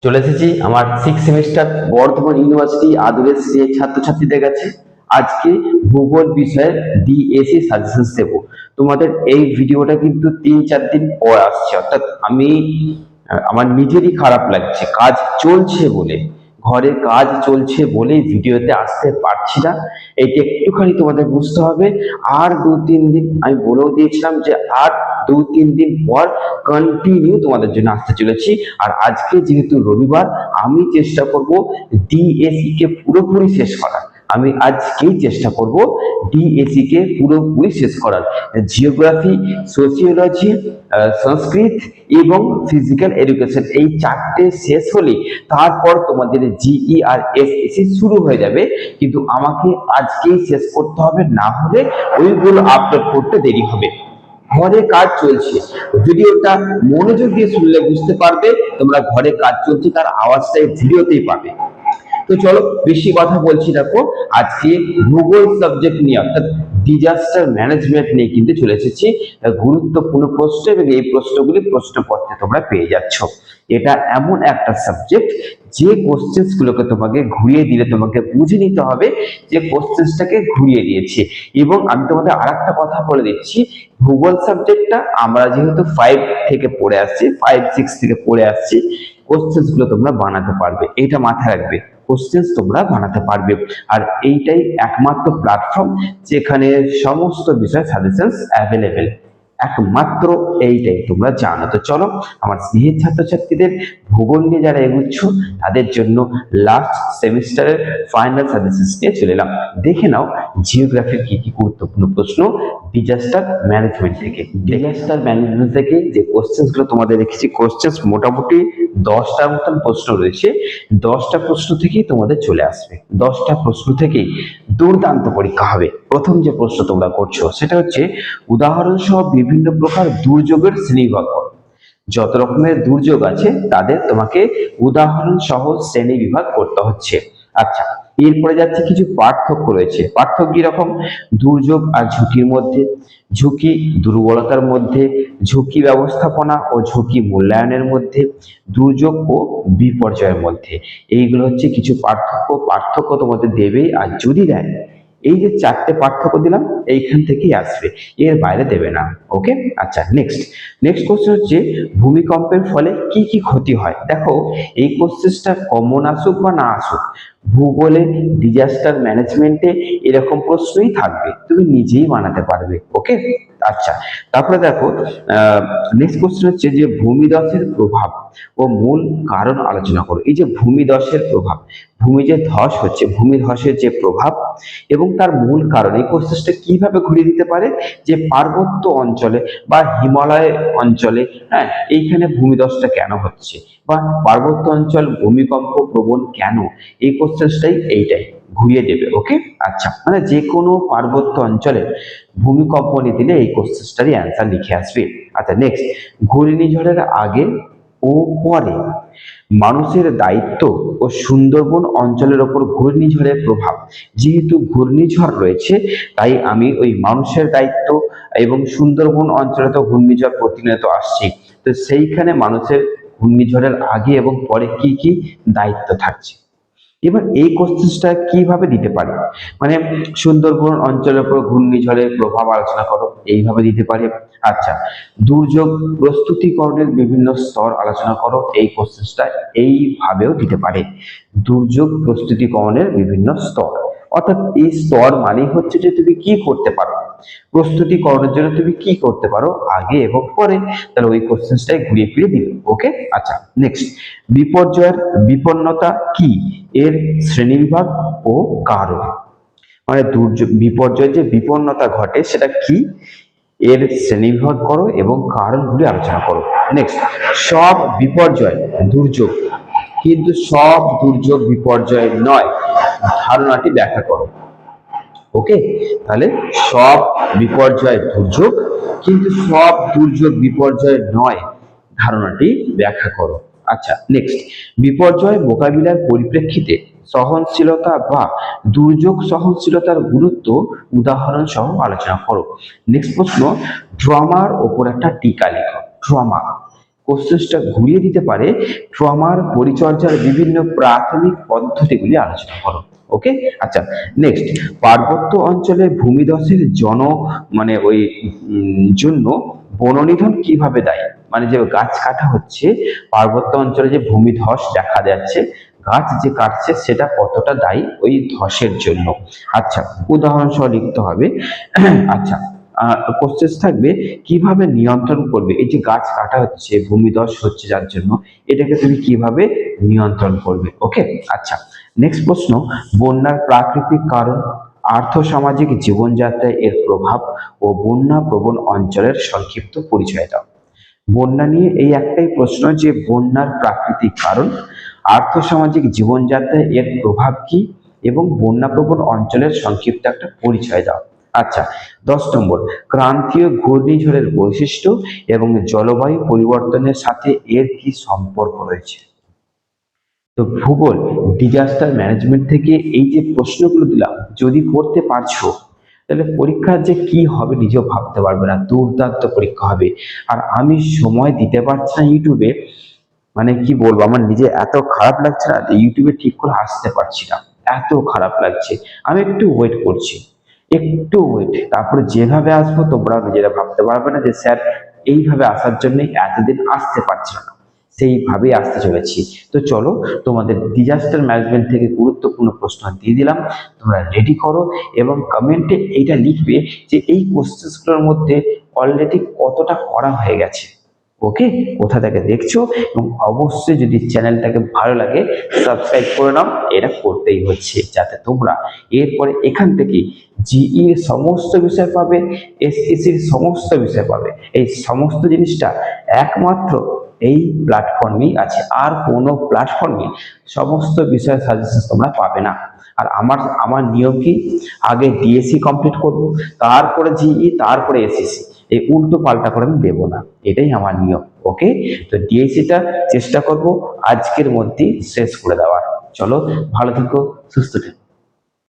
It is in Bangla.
চলে এসেছি আমার 6 সেমিস্টার বর্ধমান ইউনিভার্সিটি আদুরে ছাত্রছাত্রীদের কাছে। আজকে ভূগোল বিষয়ে ডিএসি সাজেশন দেব। তোমাদের এই ভিডিওটা কিন্তু 3-4 দিন পর আসছে, অর্থাৎ আমি আমার নিজেরই খারাপ লাগছে, কাজ চলছে বলে, ঘরে কাজ চলছে বলে ভিডিওতে আসতে পারছি না। এইটা একটুখানি তোমাদের বুঝতে হবে। আর 2-3 দিন আমি বলেও দিয়েছিলাম যে আর 2-3 দিন পর কন্টিনিউ তোমাদের জন্য আসতে চলেছি। আর আজকে যেহেতু রবিবার, আমি চেষ্টা করব ডিএসি কে পুরোপুরি শেষ করার। আমি আজকেই চেষ্টা করব ডিএসি কে পুরোপুরি শেষ করার। জিওগ্রাফি, সোসিওলজি, সংস্কৃত এবং ফিজিক্যাল এডুকেশন, এই 4টে শেষ হলে তারপর তোমাদের জিই আর এসএসসি শুরু হয়ে যাবে। কিন্তু আমাকে আজকেই শেষ করতে হবে, না হলে ওইগুলো আপলোড করতে দেরি হবে। ঘরে কাজ চলছে, ভিডিওটা মনোযোগ দিয়ে শুনলে বুঝতে পারবে তোমরা ঘরে কাজ চলছে তার আওয়াজটাই ভিডিওতেই পাবে। তো চলো বেশি কথা বলছি, দেখো আজকে ভূগোল সাবজেক্ট নিয়ে অর্থাৎ ডিজাস্টার ম্যানেজমেন্ট নিয়ে কিন্তু চলে এসেছি। গুরুত্বপূর্ণ প্রশ্ন এবং এই প্রশ্নগুলি প্রশ্নপত্রে তোমরা পেয়ে যাচ্ছ। এটা এমন একটা সাবজেক্ট যে কোশ্চেন্স গুলোকে তোমাকে ঘুরিয়ে দিলে তোমাকে বুঝে নিতে হবে যে কোশ্চেন্সটাকে ঘুরিয়ে দিয়েছে। এবং আমি তোমাদের আরেকটা কথা বলে দিচ্ছি, ভূগোল সাবজেক্টটা আমরা যেহেতু 5 থেকে পড়ে আসছি, 5-6 থেকে পড়ে আসছি, কোশ্চেন্স গুলো তোমরা বানাতে পারবে, এটা মাথায় রাখবে। কোশ্চেন্স তোমরা বানাতে পারবে। আর এইটাই একমাত্র প্ল্যাটফর্ম যেখানে সমস্ত বিষয় সাজেশনস অ্যাভেলেবেল, একমাত্র এইটাই তোমরা জানো। তো চলো আমার স্নেহের ছাত্রছাত্রীদের, ভূগোল নিয়ে যারা এগুচ্ছ তাদের জন্য লাস্ট সেমিস্টারের ফাইনাল সাজেশনস নিয়ে চলে এলাম। দেখে নাও জিওগ্রাফির কি কি গুরুত্বপূর্ণ প্রশ্ন ডিজাস্টার ম্যানেজমেন্ট থেকে। ডিজাস্টার ম্যানেজমেন্ট থেকে যে কোশ্চেন্স গুলো তোমাদের রেখেছি, কোশ্চেন্স মোটামুটি 10টার মতন প্রশ্ন রয়েছে। 10টা প্রশ্ন থেকেই তোমাদের চলে আসবে, 10টা প্রশ্ন থেকেই দুর্দান্ত পরীক্ষা হবে। প্রথম যে প্রশ্ন তোমরা করছো সেটা হচ্ছে উদাহরণ সহ বিভিন্ন প্রকার দুর্যোগের শ্রেণীবিভাগ করো। যত রকমের দুর্যোগ আছে তাদের তোমাকে উদাহরণ সহ শ্রেণী বিভাগ করতে হচ্ছে। আচ্ছা, এরপরে যাচ্ছে কিছু পার্থক্য রয়েছে। পার্থক্য কিরকম? দুর্যোগ আর ঝুঁকির মধ্যে, ঝুঁকি দুর্বলতার মধ্যে, ঝুঁকি ব্যবস্থাপনা ও ঝুঁকি মূল্যায়নের মধ্যে, দুর্যোগ ও বিপর্যয়ের মধ্যে। এইগুলো হচ্ছে কিছু পার্থক্য। পার্থক্য তোমাদের দেবেই, আর যদি দেয় এই যে 4টে পার্থক্য দিলাম এইখান থেকেই আসবে, এর বাইরে দেবে না। ওকে, আচ্ছা নেক্সট কোশ্চেন হচ্ছে ভূমিকম্পের ফলে কি কি ক্ষতি হয়। দেখো এই কোশ্চেনটা কমন আসুক বা না আসুক, ভূগোলে ডিজাস্টার ম্যানেজমেন্টে এরকম প্রশ্নই থাকবে, তুমি নিজেই বানাতে পারবে। ওকে, আচ্ছা তারপরে দেখো নেক্সট কোশ্চেন হচ্ছে যে ভূমিধসের প্রভাব ও মূল কারণ আলোচনা করো। এই যে ভূমিধসের প্রভাব, ভূমি যে ধস হচ্ছে, ভূমিধসের যে প্রভাব এবং তার মূল কারণ, এই কোশ্চেনটা কিভাবে ঘুরিয়ে দিতে পারে যে পার্বত্য অঞ্চলে বা হিমালয় অঞ্চলে, হ্যাঁ, এইখানে ভূমিধসটা কেন হচ্ছে, বা পার্বত্য অঞ্চল ভূমিকম্প প্রবণ কেন, এই কোশ্চেনটাই এইটাই ঘুরিয়ে দেবে। ওকে, আচ্ছা মানে যে কোনো পার্বত্য অঞ্চলে ভূমিকম্প নিয়ে দিলে এই কোশ্চেনটারই অ্যান্সার লিখে আসবে। আচ্ছা নেক্সট, ঘূর্ণিঝড়ের আগে ও পরে মানুষের দায়িত্ব ও সুন্দরবন অঞ্চলের ওপর ঘূর্ণিঝড়ের প্রভাব। যেহেতু ঘূর্ণিঝড় রয়েছে তাই আমি ওই মানুষের দায়িত্ব এবং সুন্দরবন অঞ্চলে তো ঘূর্ণিঝড় প্রতিনিয়ত আসছে, তো সেইখানে মানুষের ঘূর্ণিঝড়ের আগে এবং পরে কি কি দায়িত্ব থাকছে। এবার এই কোশ্চেনটা কিভাবে দিতে পারে, মানে সুন্দরবন অঞ্চলের উপর ঘূর্ণিঝড়ের প্রভাব আলোচনা করো, এইভাবে দিতে পারে। আচ্ছা, দুর্যোগ প্রস্তুতিকরণের বিভিন্ন স্তর আলোচনা করো, এই কোশ্চেনটা এইভাবেও দিতে পারে। দুর্যোগ প্রস্তুতিকরণের বিভিন্ন স্তর, অর্থাৎ এই স্তর মানে হচ্ছে যে তুমি কি করতে পারো, প্রস্তুতিকরণের জন্য তুমি কি করতে পারো আগে এবং পরে, তাহলে ওই কোশ্চেনটাই ঘুরিয়ে ফিরে দিল। ওকে, আচ্ছা নেক্সট, বিপর্যয়ের বিপন্নতা কি, এর শ্রেণীবিভাগ ও কারণ। মানে দুর্যোগ বিপর্যয়ের যে বিপন্নতা ঘটে সেটা কি, এর শ্রেণীবিভাগ করো এবং কারণগুলি আলোচনা করো। নেক্সট, সব বিপর্যয় দুর্যোগ, কিন্তু সব দুর্যোগ বিপর্যয় নয়, ধারণাটি ব্যাখ্যা করো। ওকে, তাহলে সব বিপর্যয় দুর্যোগ, কিন্তু সব দুর্যোগ বিপর্যয় নয়, ধারণাটি ব্যাখ্যা করো। আচ্ছা নেক্সট, বিপর্যয় মোকাবিলার পরিপ্রেক্ষিতে সহনশীলতা বা দুর্যোগ সহনশীলতার গুরুত্ব উদাহরণ সহ আলোচনা করো। নেক্সট প্রশ্ন, ট্রমার ওপর একটা টিকা লেখো। ট্রমা কোশ্চেনটা ঘুরিয়ে দিতে পারে, ট্রমার পরিচর্যার বিভিন্ন প্রাথমিক পদ্ধতিগুলি আলোচনা করো। ওকে, আচ্ছা নেক্সট, পার্বত্য অঞ্চলে ভূমিধসের মানে ওই জন্য বননিধন কিভাবে দায়ী? মানে যে গাছ কাটা হচ্ছে, পার্বত্য অঞ্চলে যে ভূমিধস দেখা যাচ্ছে, গাছ যে কাটছে সেটা কতটা দায়ী ওই ধসের জন্য? আচ্ছা, উদাহরণ সহ লিখতে হবে। আচ্ছা, কোশ্চেন থাকবে কিভাবে নিয়ন্ত্রণ করবে এই যে গাছ কাটা হচ্ছে, ভূমিধস হচ্ছে যার জন্য, এটাকে তুমি কিভাবে নিয়ন্ত্রণ করবে? ওকে, আচ্ছা নেক্সট প্রশ্ন, বন্যার প্রাকৃতিক কারণ, আর্থসামাজিক জীবনযাত্রায় এর প্রভাব ও বন্যা প্রবণ অঞ্চলের সংক্ষিপ্ত পরিচয় দাও। বন্যা নিয়ে এই একটাই প্রশ্ন যে বন্যার প্রাকৃতিক কারণ, আর্থসামাজিক জীবনযাত্রায় এর প্রভাব কি, এবং বন্যা প্রবণ অঞ্চলের সংক্ষিপ্ত একটা পরিচয় দাও। আচ্ছা, 10 নম্বর, ক্রান্তীয় ঘূর্ণিঝড়ের বৈশিষ্ট্য এবং জলবায়ু পরিবর্তনের সাথে এর কি সম্পর্ক রয়েছে? তো ভূগোল ডিজাস্টার ম্যানেজমেন্ট থেকে এই যে প্রশ্নগুলো দিলাম, যদি করতে পারছো তাহলে পরীক্ষার যে কি হবে নিজেও ভাবতে পারবে না, দুর্দান্ত পরীক্ষা হবে। আর আমি সময় দিতে পারছি না ইউটিউবে, মানে কি বলবো, আমার নিজে এত খারাপ লাগছে না যে ইউটিউবে ঠিক করে আসতে পারছি না, এত খারাপ লাগছে। আমি একটু ওয়েট করছি, একটু ওয়েট, তারপরে যেভাবে আসবো তোমরা নিজেরা ভাবতে পারবে না যে স্যার এইভাবে আসার জন্য এতদিন আসতে পারছিল না, সেইভাবেই আসতে চলেছি। তো চলো, তোমাদের ডিজাস্টার ম্যানেজমেন্ট থেকে গুরুত্বপূর্ণ প্রশ্ন দিয়ে দিলাম, তোমরা রেডি করো এবং কমেন্টে এইটা লিখবে যে এই কোশ্চেনগুলোর মধ্যে অলরেডি কতটা করা হয়ে গেছে। ওকে, কোথা থেকে দেখছো, এবং অবশ্যই যদি চ্যানেলটাকে ভালো লাগে সাবস্ক্রাইব করে নাও, এটা করতেই হচ্ছে যাতে তোমরা এরপরে এখান থেকে জিই এর সমস্ত বিষয় পাবে, এসএসসির সমস্ত বিষয় পাবে। এই সমস্ত জিনিসটা একমাত্র এই প্ল্যাটফর্মেই আছে, আর কোনো প্ল্যাটফর্মে সমস্ত বিষয় সাজেশন তোমরা পাবে না। আর আমার নিয়ম কি, আগে ডিএসসি কমপ্লিট করব, তারপরে জিই, তারপরে এসএসসি, এই উল্টো পাল্টা করে আমি দেবো না, এটাই আমার নিয়ম। ওকে, তো ডিএসসিটা চেষ্টা করব আজকের মধ্যেই শেষ করে দেওয়ার। চলো, ভালো থেকো, সুস্থ থেকো।